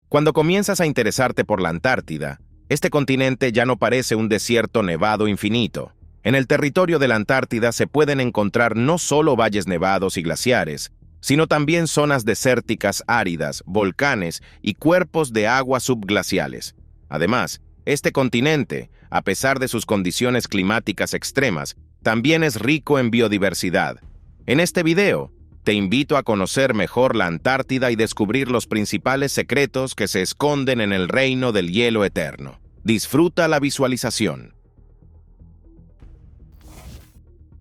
Cuando comienzas a interesarte por la Antártida, este continente ya no parece un desierto nevado infinito. En el territorio de la Antártida se pueden encontrar no solo valles nevados y glaciares, sino también zonas desérticas áridas, volcanes y cuerpos de agua subglaciales. Además, este continente, a pesar de sus condiciones climáticas extremas, también es rico en biodiversidad. En este video, te invito a conocer mejor la Antártida y descubrir los principales secretos que se esconden en el reino del hielo eterno. Disfruta la visualización.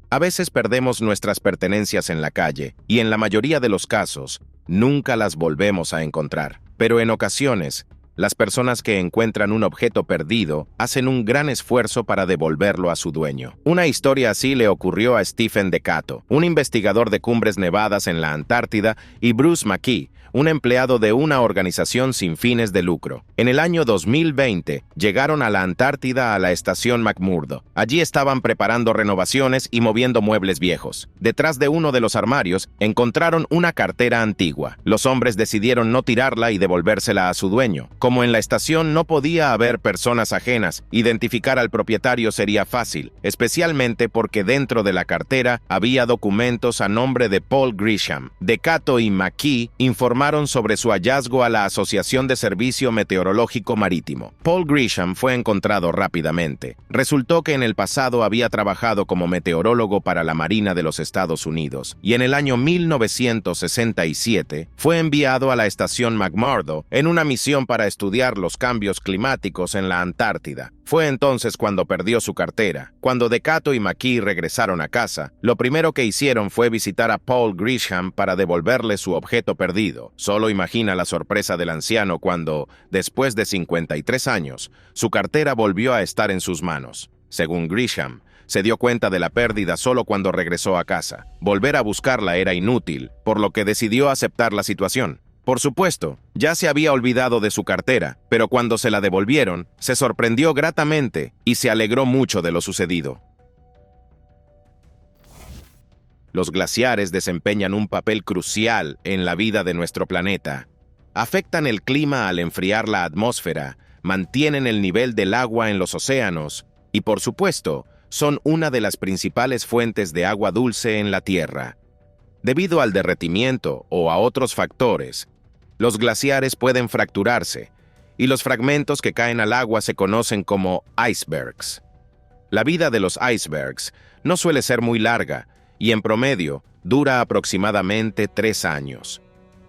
A veces perdemos nuestras pertenencias en la calle y en la mayoría de los casos, nunca las volvemos a encontrar. Pero en ocasiones, las personas que encuentran un objeto perdido hacen un gran esfuerzo para devolverlo a su dueño. Una historia así le ocurrió a Stephen DeCato, un investigador de cumbres nevadas en la Antártida, y Bruce McKee, un empleado de una organización sin fines de lucro. En el año 2020, llegaron a la Antártida a la estación McMurdo. Allí estaban preparando renovaciones y moviendo muebles viejos. Detrás de uno de los armarios, encontraron una cartera antigua. Los hombres decidieron no tirarla y devolvérsela a su dueño. Como en la estación no podía haber personas ajenas, identificar al propietario sería fácil, especialmente porque dentro de la cartera había documentos a nombre de Paul Grisham. DeCato y McKee informaron sobre su hallazgo a la Asociación de Servicio Meteorológico Marítimo. Paul Grisham fue encontrado rápidamente. Resultó que en el pasado había trabajado como meteorólogo para la Marina de los Estados Unidos y en el año 1967 fue enviado a la estación McMurdo en una misión para estudiar los cambios climáticos en la Antártida. Fue entonces cuando perdió su cartera. Cuando DeCato y McKee regresaron a casa, lo primero que hicieron fue visitar a Paul Grisham para devolverle su objeto perdido. Solo imagina la sorpresa del anciano cuando, después de 53 años, su cartera volvió a estar en sus manos. Según Grisham, se dio cuenta de la pérdida solo cuando regresó a casa. Volver a buscarla era inútil, por lo que decidió aceptar la situación. Por supuesto, ya se había olvidado de su cartera, pero cuando se la devolvieron, se sorprendió gratamente y se alegró mucho de lo sucedido. Los glaciares desempeñan un papel crucial en la vida de nuestro planeta. Afectan el clima al enfriar la atmósfera, mantienen el nivel del agua en los océanos y, por supuesto, son una de las principales fuentes de agua dulce en la Tierra. Debido al derretimiento o a otros factores, los glaciares pueden fracturarse, y los fragmentos que caen al agua se conocen como icebergs. La vida de los icebergs no suele ser muy larga, y en promedio dura aproximadamente 3 años.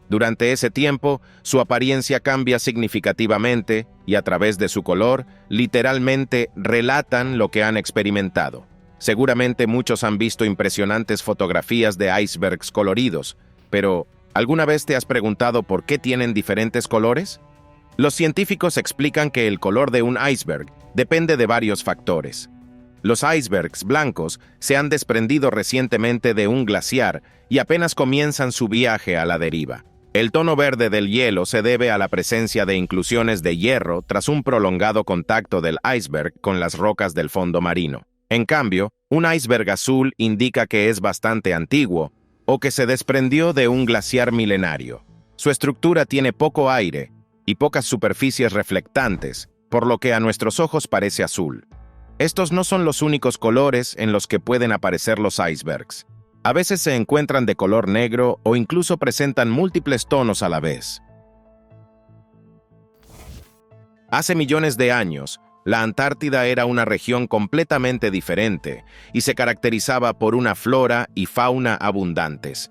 Durante ese tiempo, su apariencia cambia significativamente, y a través de su color, literalmente relatan lo que han experimentado. Seguramente muchos han visto impresionantes fotografías de icebergs coloridos, pero ¿alguna vez te has preguntado por qué tienen diferentes colores? Los científicos explican que el color de un iceberg depende de varios factores. Los icebergs blancos se han desprendido recientemente de un glaciar y apenas comienzan su viaje a la deriva. El tono verde del hielo se debe a la presencia de inclusiones de hierro tras un prolongado contacto del iceberg con las rocas del fondo marino. En cambio, un iceberg azul indica que es bastante antiguo o que se desprendió de un glaciar milenario. Su estructura tiene poco aire y pocas superficies reflectantes, por lo que a nuestros ojos parece azul. Estos no son los únicos colores en los que pueden aparecer los icebergs. A veces se encuentran de color negro o incluso presentan múltiples tonos a la vez. Hace millones de años, la Antártida era una región completamente diferente y se caracterizaba por una flora y fauna abundantes.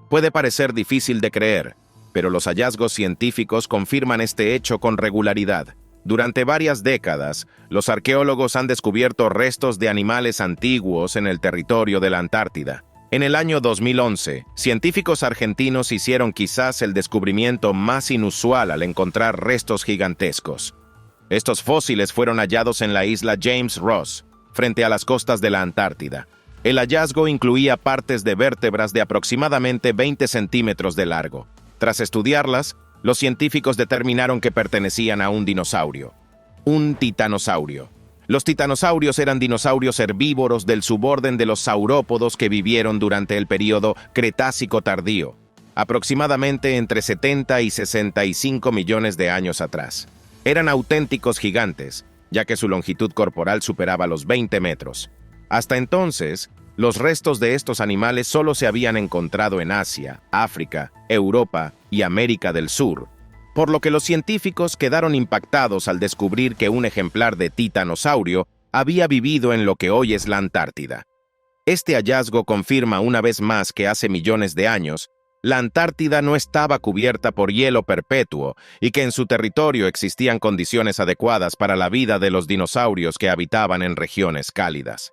Puede parecer difícil de creer, pero los hallazgos científicos confirman este hecho con regularidad. Durante varias décadas, los arqueólogos han descubierto restos de animales antiguos en el territorio de la Antártida. En el año 2011, científicos argentinos hicieron quizás el descubrimiento más inusual al encontrar restos gigantescos. Estos fósiles fueron hallados en la isla James Ross, frente a las costas de la Antártida. El hallazgo incluía partes de vértebras de aproximadamente 20 centímetros de largo. Tras estudiarlas, los científicos determinaron que pertenecían a un dinosaurio, un titanosaurio. Los titanosaurios eran dinosaurios herbívoros del suborden de los saurópodos que vivieron durante el período Cretácico tardío. aproximadamente entre 70 y 65 millones de años atrás. Eran auténticos gigantes, ya que su longitud corporal superaba los 20 metros. Hasta entonces, los restos de estos animales solo se habían encontrado en Asia, África, Europa y América del Sur, por lo que los científicos quedaron impactados al descubrir que un ejemplar de titanosaurio había vivido en lo que hoy es la Antártida. Este hallazgo confirma una vez más que hace millones de años, la Antártida no estaba cubierta por hielo perpetuo y que en su territorio existían condiciones adecuadas para la vida de los dinosaurios que habitaban en regiones cálidas.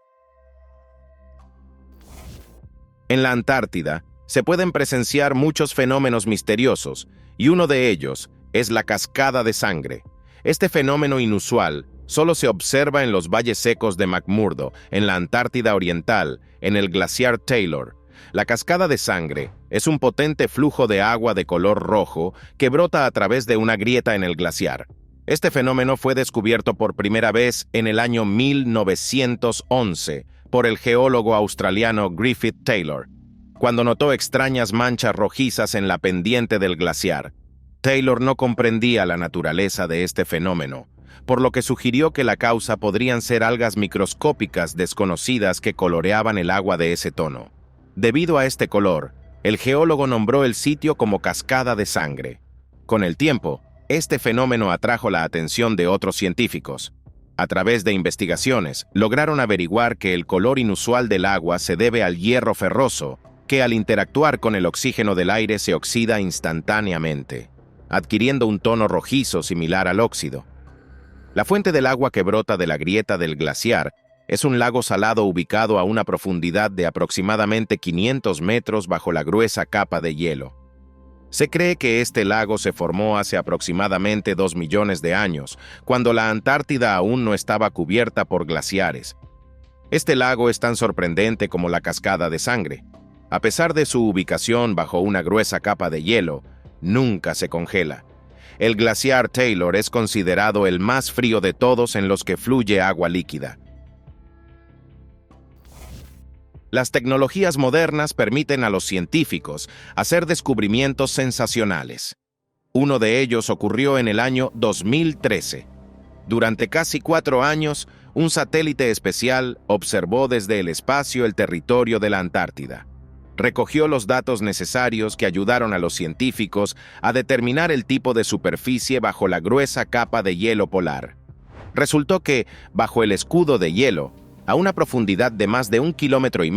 En la Antártida se pueden presenciar muchos fenómenos misteriosos, y uno de ellos es la cascada de sangre. Este fenómeno inusual solo se observa en los valles secos de McMurdo, en la Antártida Oriental, en el glaciar Taylor. La cascada de sangre es un potente flujo de agua de color rojo que brota a través de una grieta en el glaciar. Este fenómeno fue descubierto por primera vez en el año 1911 por el geólogo australiano Griffith Taylor, cuando notó extrañas manchas rojizas en la pendiente del glaciar. Taylor no comprendía la naturaleza de este fenómeno, por lo que sugirió que la causa podrían ser algas microscópicas desconocidas que coloreaban el agua de ese tono. Debido a este color, el geólogo nombró el sitio como Cascada de Sangre. Con el tiempo, este fenómeno atrajo la atención de otros científicos. A través de investigaciones, lograron averiguar que el color inusual del agua se debe al hierro ferroso, que al interactuar con el oxígeno del aire se oxida instantáneamente, adquiriendo un tono rojizo similar al óxido. La fuente del agua que brota de la grieta del glaciar es un lago salado ubicado a una profundidad de aproximadamente 500 metros bajo la gruesa capa de hielo. Se cree que este lago se formó hace aproximadamente 2 millones de años, cuando la Antártida aún no estaba cubierta por glaciares. Este lago es tan sorprendente como la cascada de sangre. A pesar de su ubicación bajo una gruesa capa de hielo, nunca se congela. El glaciar Taylor es considerado el más frío de todos en los que fluye agua líquida. Las tecnologías modernas permiten a los científicos hacer descubrimientos sensacionales. Uno de ellos ocurrió en el año 2013. Durante casi 4 años, un satélite especial observó desde el espacio el territorio de la Antártida. Recogió los datos necesarios que ayudaron a los científicos a determinar el tipo de superficie bajo la gruesa capa de hielo polar. Resultó que, bajo el escudo de hielo, a una profundidad de más de 1,5 kilómetros,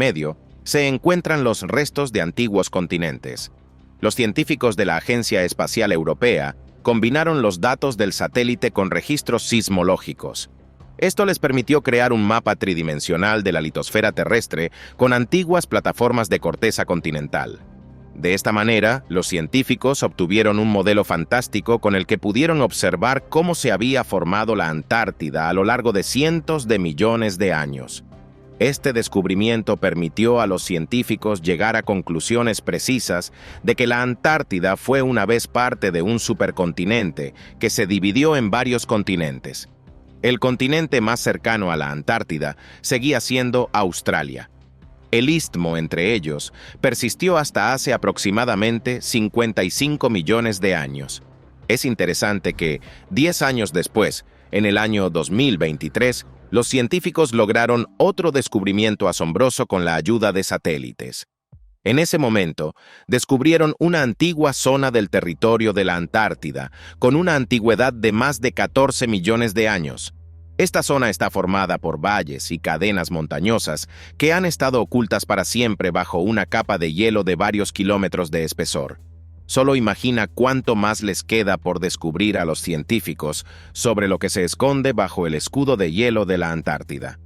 se encuentran los restos de antiguos continentes. Los científicos de la Agencia Espacial Europea combinaron los datos del satélite con registros sismológicos. Esto les permitió crear un mapa tridimensional de la litosfera terrestre con antiguas plataformas de corteza continental. De esta manera, los científicos obtuvieron un modelo fantástico con el que pudieron observar cómo se había formado la Antártida a lo largo de cientos de millones de años. Este descubrimiento permitió a los científicos llegar a conclusiones precisas de que la Antártida fue una vez parte de un supercontinente que se dividió en varios continentes. El continente más cercano a la Antártida seguía siendo Australia. El istmo entre ellos persistió hasta hace aproximadamente 55 millones de años. Es interesante que, 10 años después, en el año 2023, los científicos lograron otro descubrimiento asombroso con la ayuda de satélites. En ese momento, descubrieron una antigua zona del territorio de la Antártida, con una antigüedad de más de 14 millones de años. Esta zona está formada por valles y cadenas montañosas que han estado ocultas para siempre bajo una capa de hielo de varios kilómetros de espesor. Solo imagina cuánto más les queda por descubrir a los científicos sobre lo que se esconde bajo el escudo de hielo de la Antártida.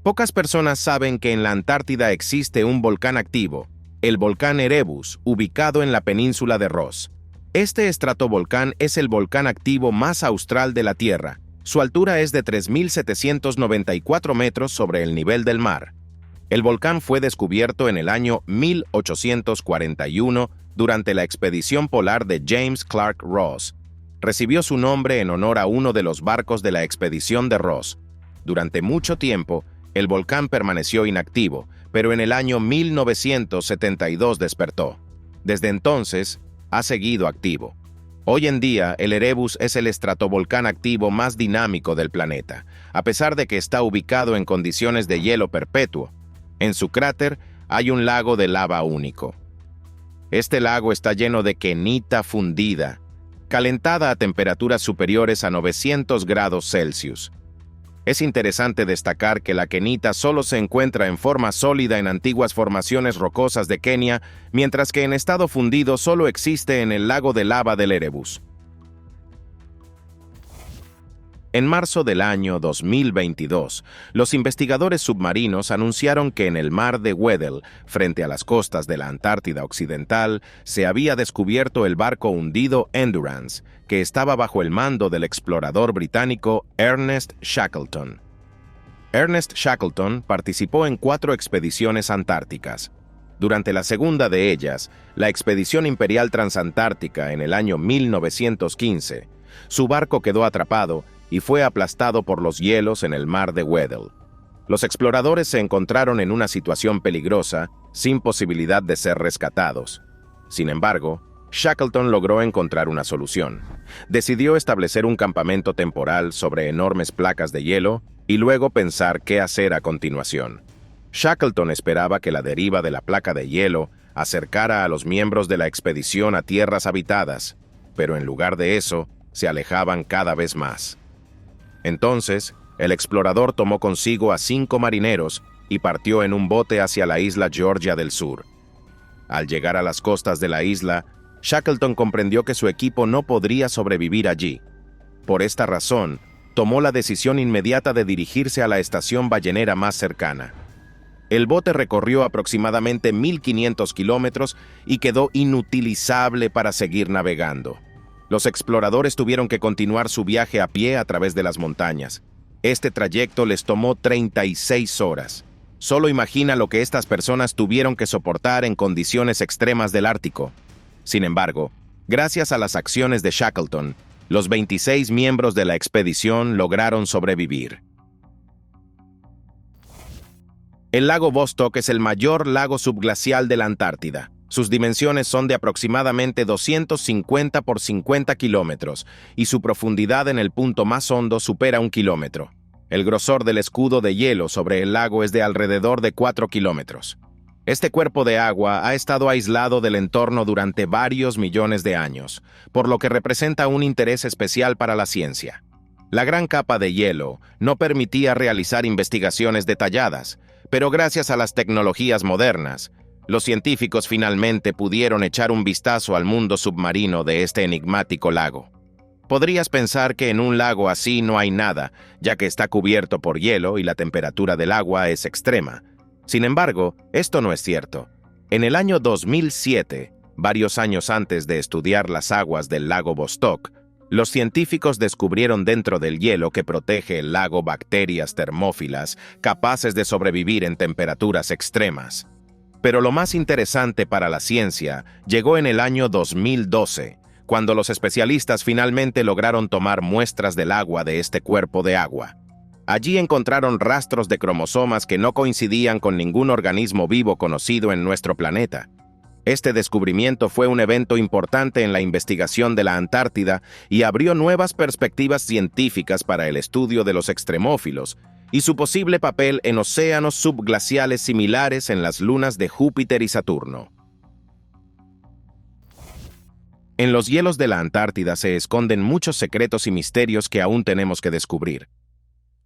Pocas personas saben que en la Antártida existe un volcán activo, el volcán Erebus, ubicado en la península de Ross. Este estratovolcán es el volcán activo más austral de la Tierra. Su altura es de 3.794 metros sobre el nivel del mar. El volcán fue descubierto en el año 1841 durante la expedición polar de James Clark Ross. Recibió su nombre en honor a uno de los barcos de la expedición de Ross. Durante mucho tiempo, el volcán permaneció inactivo, pero en el año 1972 despertó. Desde entonces, ha seguido activo. Hoy en día, el Erebus es el estratovolcán activo más dinámico del planeta, a pesar de que está ubicado en condiciones de hielo perpetuo. En su cráter hay un lago de lava único. Este lago está lleno de kenyta fundida, calentada a temperaturas superiores a 900 grados Celsius. Es interesante destacar que la kenyta solo se encuentra en forma sólida en antiguas formaciones rocosas de Kenia, mientras que en estado fundido solo existe en el lago de lava del Erebus. En marzo del año 2022, los investigadores submarinos anunciaron que en el mar de Weddell, frente a las costas de la Antártida Occidental, se había descubierto el barco hundido Endurance, que estaba bajo el mando del explorador británico Ernest Shackleton. Ernest Shackleton participó en 4 expediciones antárticas. Durante la segunda de ellas, la Expedición Imperial Transantártica en el año 1915, su barco quedó atrapado y fue aplastado por los hielos en el mar de Weddell. Los exploradores se encontraron en una situación peligrosa, sin posibilidad de ser rescatados. Sin embargo, Shackleton logró encontrar una solución. Decidió establecer un campamento temporal sobre enormes placas de hielo y luego pensar qué hacer a continuación. Shackleton esperaba que la deriva de la placa de hielo acercara a los miembros de la expedición a tierras habitadas, pero en lugar de eso, se alejaban cada vez más. Entonces, el explorador tomó consigo a 5 marineros y partió en un bote hacia la isla Georgia del Sur. Al llegar a las costas de la isla, Shackleton comprendió que su equipo no podría sobrevivir allí. Por esta razón, tomó la decisión inmediata de dirigirse a la estación ballenera más cercana. El bote recorrió aproximadamente 1.500 kilómetros y quedó inutilizable para seguir navegando. Los exploradores tuvieron que continuar su viaje a pie a través de las montañas. Este trayecto les tomó 36 horas. Solo imagina lo que estas personas tuvieron que soportar en condiciones extremas del Ártico. Sin embargo, gracias a las acciones de Shackleton, los 26 miembros de la expedición lograron sobrevivir. El lago Vostok es el mayor lago subglacial de la Antártida. Sus dimensiones son de aproximadamente 250 por 50 kilómetros y su profundidad en el punto más hondo supera 1 kilómetro. El grosor del escudo de hielo sobre el lago es de alrededor de 4 kilómetros. Este cuerpo de agua ha estado aislado del entorno durante varios millones de años, por lo que representa un interés especial para la ciencia. La gran capa de hielo no permitía realizar investigaciones detalladas, pero gracias a las tecnologías modernas, los científicos finalmente pudieron echar un vistazo al mundo submarino de este enigmático lago. Podrías pensar que en un lago así no hay nada, ya que está cubierto por hielo y la temperatura del agua es extrema. Sin embargo, esto no es cierto. En el año 2007, varios años antes de estudiar las aguas del lago Vostok, los científicos descubrieron dentro del hielo que protege el lago bacterias termófilas capaces de sobrevivir en temperaturas extremas. Pero lo más interesante para la ciencia llegó en el año 2012, cuando los especialistas finalmente lograron tomar muestras del agua de este cuerpo de agua. Allí encontraron rastros de cromosomas que no coincidían con ningún organismo vivo conocido en nuestro planeta. Este descubrimiento fue un evento importante en la investigación de la Antártida y abrió nuevas perspectivas científicas para el estudio de los extremófilos y su posible papel en océanos subglaciales similares en las lunas de Júpiter y Saturno. En los hielos de la Antártida se esconden muchos secretos y misterios que aún tenemos que descubrir.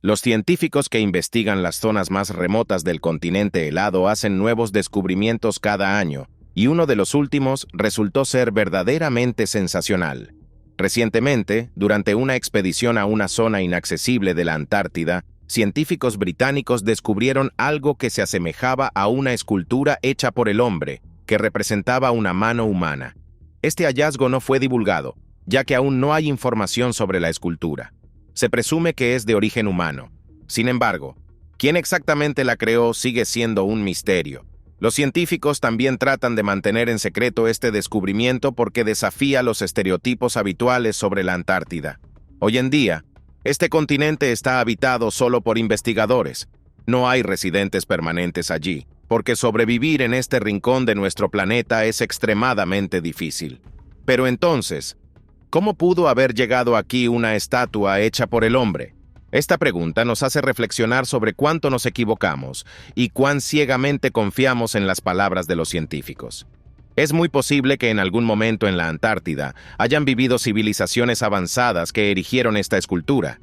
Los científicos que investigan las zonas más remotas del continente helado hacen nuevos descubrimientos cada año, y uno de los últimos resultó ser verdaderamente sensacional. Recientemente, durante una expedición a una zona inaccesible de la Antártida, científicos británicos descubrieron algo que se asemejaba a una escultura hecha por el hombre, que representaba una mano humana. Este hallazgo no fue divulgado, ya que aún no hay información sobre la escultura. Se presume que es de origen humano. Sin embargo, quién exactamente la creó sigue siendo un misterio. Los científicos también tratan de mantener en secreto este descubrimiento porque desafía los estereotipos habituales sobre la Antártida. Hoy en día, este continente está habitado solo por investigadores. No hay residentes permanentes allí, porque sobrevivir en este rincón de nuestro planeta es extremadamente difícil. Pero entonces, ¿cómo pudo haber llegado aquí una estatua hecha por el hombre? Esta pregunta nos hace reflexionar sobre cuánto nos equivocamos y cuán ciegamente confiamos en las palabras de los científicos. Es muy posible que en algún momento en la Antártida hayan vivido civilizaciones avanzadas que erigieron esta escultura.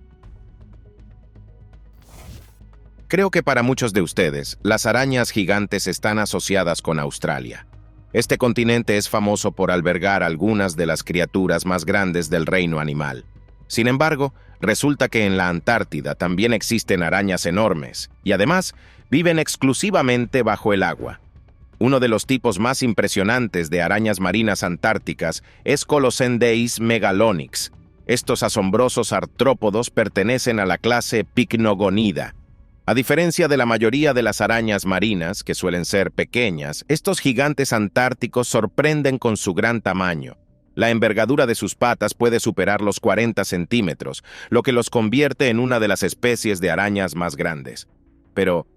Creo que para muchos de ustedes, las arañas gigantes están asociadas con Australia. Este continente es famoso por albergar algunas de las criaturas más grandes del reino animal. Sin embargo, resulta que en la Antártida también existen arañas enormes y además viven exclusivamente bajo el agua. Uno de los tipos más impresionantes de arañas marinas antárticas es Colossendeis megalonyx. Estos asombrosos artrópodos pertenecen a la clase Pycnogonida. A diferencia de la mayoría de las arañas marinas, que suelen ser pequeñas, estos gigantes antárticos sorprenden con su gran tamaño. La envergadura de sus patas puede superar los 40 centímetros, lo que los convierte en una de las especies de arañas más grandes. Pero,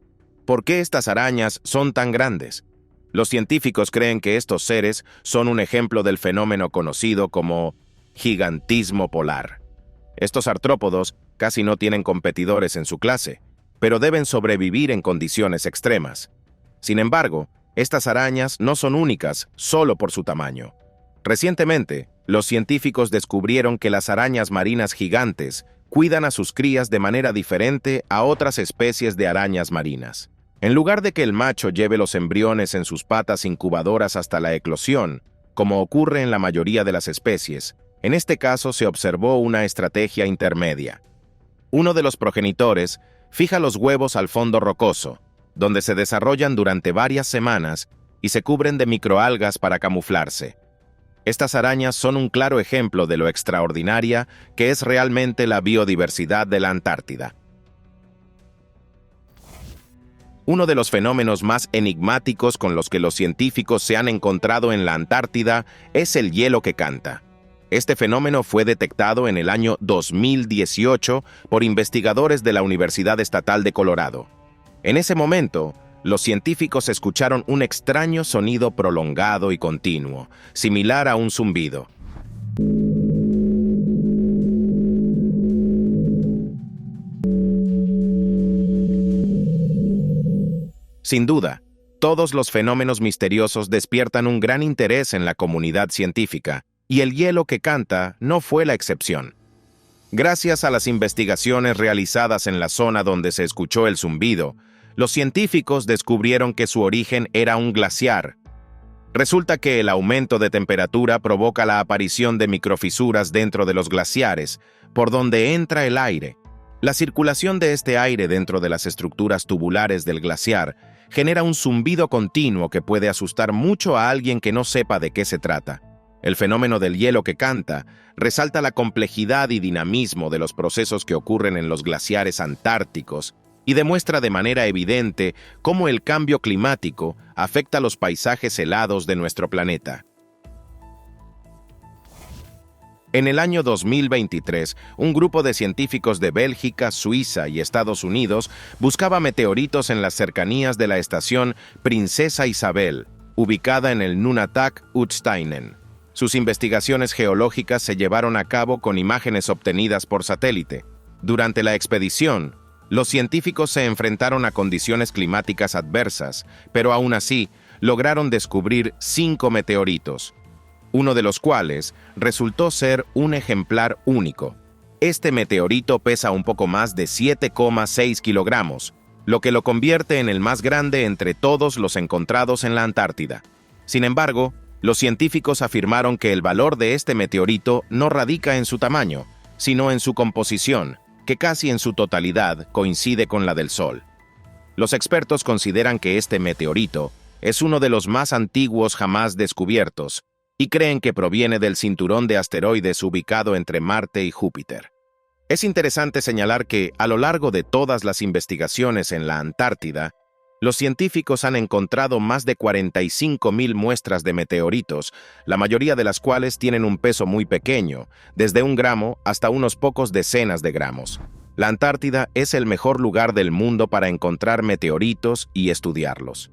¿por qué estas arañas son tan grandes? Los científicos creen que estos seres son un ejemplo del fenómeno conocido como gigantismo polar. Estos artrópodos casi no tienen competidores en su clase, pero deben sobrevivir en condiciones extremas. Sin embargo, estas arañas no son únicas solo por su tamaño. Recientemente, los científicos descubrieron que las arañas marinas gigantes cuidan a sus crías de manera diferente a otras especies de arañas marinas. En lugar de que el macho lleve los embriones en sus patas incubadoras hasta la eclosión, como ocurre en la mayoría de las especies, en este caso se observó una estrategia intermedia. Uno de los progenitores fija los huevos al fondo rocoso, donde se desarrollan durante varias semanas y se cubren de microalgas para camuflarse. Estas arañas son un claro ejemplo de lo extraordinaria que es realmente la biodiversidad de la Antártida. Uno de los fenómenos más enigmáticos con los que los científicos se han encontrado en la Antártida es el hielo que canta. Este fenómeno fue detectado en el año 2018 por investigadores de la Universidad Estatal de Colorado. En ese momento, los científicos escucharon un extraño sonido prolongado y continuo, similar a un zumbido. Sin duda, todos los fenómenos misteriosos despiertan un gran interés en la comunidad científica, y el hielo que canta no fue la excepción. Gracias a las investigaciones realizadas en la zona donde se escuchó el zumbido, los científicos descubrieron que su origen era un glaciar. Resulta que el aumento de temperatura provoca la aparición de microfisuras dentro de los glaciares, por donde entra el aire. La circulación de este aire dentro de las estructuras tubulares del glaciar genera un zumbido continuo que puede asustar mucho a alguien que no sepa de qué se trata. El fenómeno del hielo que canta resalta la complejidad y dinamismo de los procesos que ocurren en los glaciares antárticos y demuestra de manera evidente cómo el cambio climático afecta los paisajes helados de nuestro planeta. En el año 2023, un grupo de científicos de Bélgica, Suiza y Estados Unidos buscaba meteoritos en las cercanías de la estación Princesa Isabel, ubicada en el Nunatak Utsteinen. Sus investigaciones geológicas se llevaron a cabo con imágenes obtenidas por satélite. Durante la expedición, los científicos se enfrentaron a condiciones climáticas adversas, pero aún así lograron descubrir 5 meteoritos, uno de los cuales resultó ser un ejemplar único. Este meteorito pesa un poco más de 7,6 kilogramos, lo que lo convierte en el más grande entre todos los encontrados en la Antártida. Sin embargo, los científicos afirmaron que el valor de este meteorito no radica en su tamaño, sino en su composición, que casi en su totalidad coincide con la del Sol. Los expertos consideran que este meteorito es uno de los más antiguos jamás descubiertos y creen que proviene del cinturón de asteroides ubicado entre Marte y Júpiter. Es interesante señalar que, a lo largo de todas las investigaciones en la Antártida, los científicos han encontrado más de 45,000 muestras de meteoritos, la mayoría de las cuales tienen un peso muy pequeño, desde 1 gramo hasta unos pocos decenas de gramos. La Antártida es el mejor lugar del mundo para encontrar meteoritos y estudiarlos.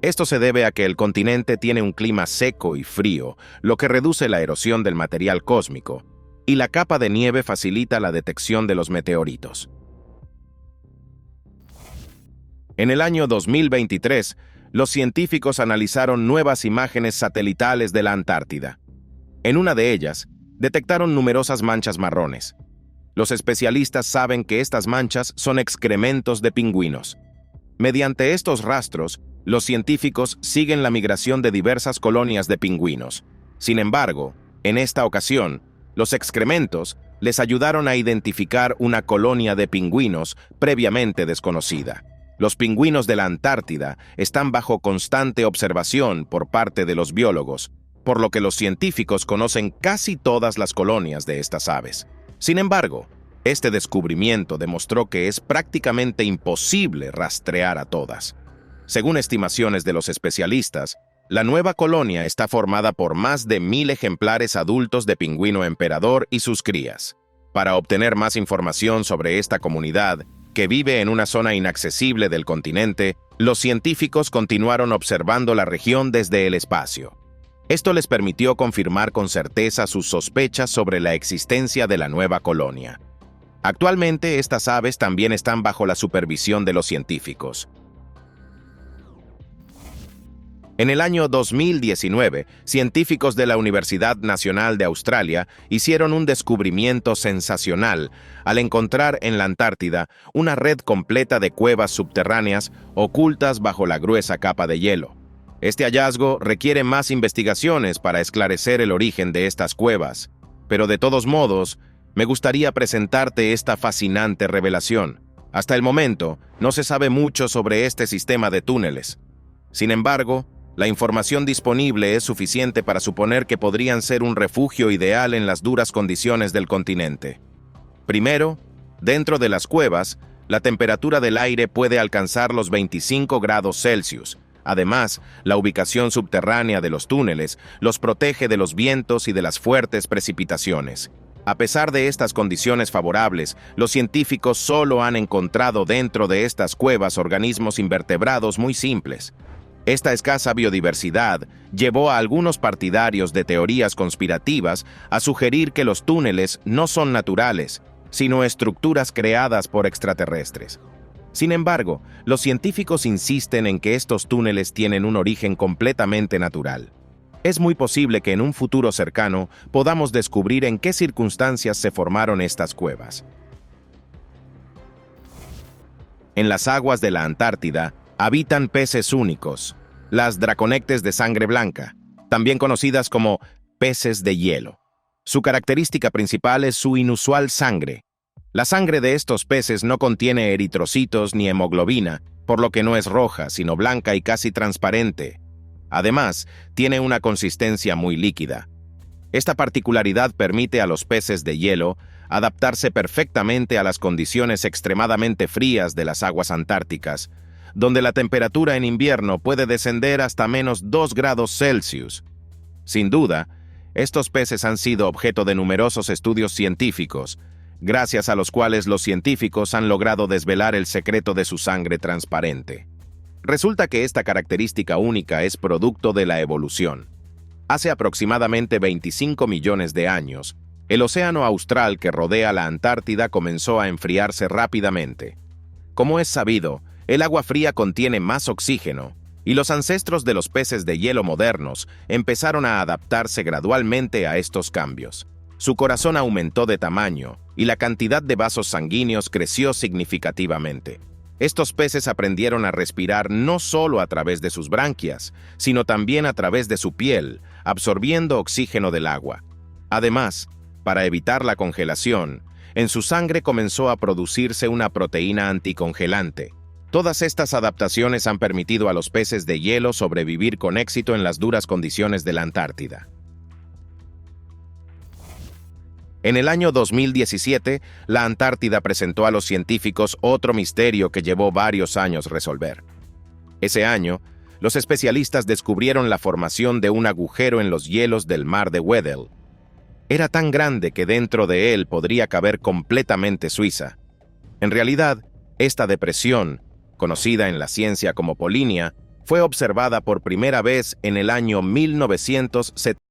Esto se debe a que el continente tiene un clima seco y frío, lo que reduce la erosión del material cósmico, y la capa de nieve facilita la detección de los meteoritos. En el año 2023, los científicos analizaron nuevas imágenes satelitales de la Antártida. En una de ellas, detectaron numerosas manchas marrones. Los especialistas saben que estas manchas son excrementos de pingüinos. Mediante estos rastros, los científicos siguen la migración de diversas colonias de pingüinos. Sin embargo, en esta ocasión, los excrementos les ayudaron a identificar una colonia de pingüinos previamente desconocida. Los pingüinos de la Antártida están bajo constante observación por parte de los biólogos, por lo que los científicos conocen casi todas las colonias de estas aves. Sin embargo, este descubrimiento demostró que es prácticamente imposible rastrear a todas. Según estimaciones de los especialistas, la nueva colonia está formada por más de 1000 ejemplares adultos de pingüino emperador y sus crías. Para obtener más información sobre esta comunidad, que vive en una zona inaccesible del continente, los científicos continuaron observando la región desde el espacio. Esto les permitió confirmar con certeza sus sospechas sobre la existencia de la nueva colonia. Actualmente, estas aves también están bajo la supervisión de los científicos. En el año 2019, científicos de la Universidad Nacional de Australia hicieron un descubrimiento sensacional al encontrar en la Antártida una red completa de cuevas subterráneas ocultas bajo la gruesa capa de hielo. Este hallazgo requiere más investigaciones para esclarecer el origen de estas cuevas, pero de todos modos, me gustaría presentarte esta fascinante revelación. Hasta el momento, no se sabe mucho sobre este sistema de túneles. Sin embargo, la información disponible es suficiente para suponer que podrían ser un refugio ideal en las duras condiciones del continente. Primero, dentro de las cuevas, la temperatura del aire puede alcanzar los 25 grados Celsius. Además, la ubicación subterránea de los túneles los protege de los vientos y de las fuertes precipitaciones. A pesar de estas condiciones favorables, los científicos solo han encontrado dentro de estas cuevas organismos invertebrados muy simples. Esta escasa biodiversidad llevó a algunos partidarios de teorías conspirativas a sugerir que los túneles no son naturales, sino estructuras creadas por extraterrestres. Sin embargo, los científicos insisten en que estos túneles tienen un origen completamente natural. Es muy posible que en un futuro cercano podamos descubrir en qué circunstancias se formaron estas cuevas. En las aguas de la Antártida habitan peces únicos, las draconectes de sangre blanca, también conocidas como peces de hielo. Su característica principal es su inusual sangre. La sangre de estos peces no contiene eritrocitos ni hemoglobina, por lo que no es roja, sino blanca y casi transparente. Además, tiene una consistencia muy líquida. Esta particularidad permite a los peces de hielo adaptarse perfectamente a las condiciones extremadamente frías de las aguas antárticas, donde la temperatura en invierno puede descender hasta menos 2 grados Celsius. Sin duda, estos peces han sido objeto de numerosos estudios científicos, gracias a los cuales los científicos han logrado desvelar el secreto de su sangre transparente. Resulta que esta característica única es producto de la evolución. Hace aproximadamente 25 millones de años, el océano austral que rodea la Antártida comenzó a enfriarse rápidamente. Como es sabido, el agua fría contiene más oxígeno, y los ancestros de los peces de hielo modernos empezaron a adaptarse gradualmente a estos cambios. Su corazón aumentó de tamaño, y la cantidad de vasos sanguíneos creció significativamente. Estos peces aprendieron a respirar no solo a través de sus branquias, sino también a través de su piel, absorbiendo oxígeno del agua. Además, para evitar la congelación, en su sangre comenzó a producirse una proteína anticongelante. Todas estas adaptaciones han permitido a los peces de hielo sobrevivir con éxito en las duras condiciones de la Antártida. En el año 2017, la Antártida presentó a los científicos otro misterio que llevó varios años resolver. Ese año, los especialistas descubrieron la formación de un agujero en los hielos del mar de Weddell. Era tan grande que dentro de él podría caber completamente Suiza. En realidad, esta depresión, conocida en la ciencia como polinia, fue observada por primera vez en el año 1970.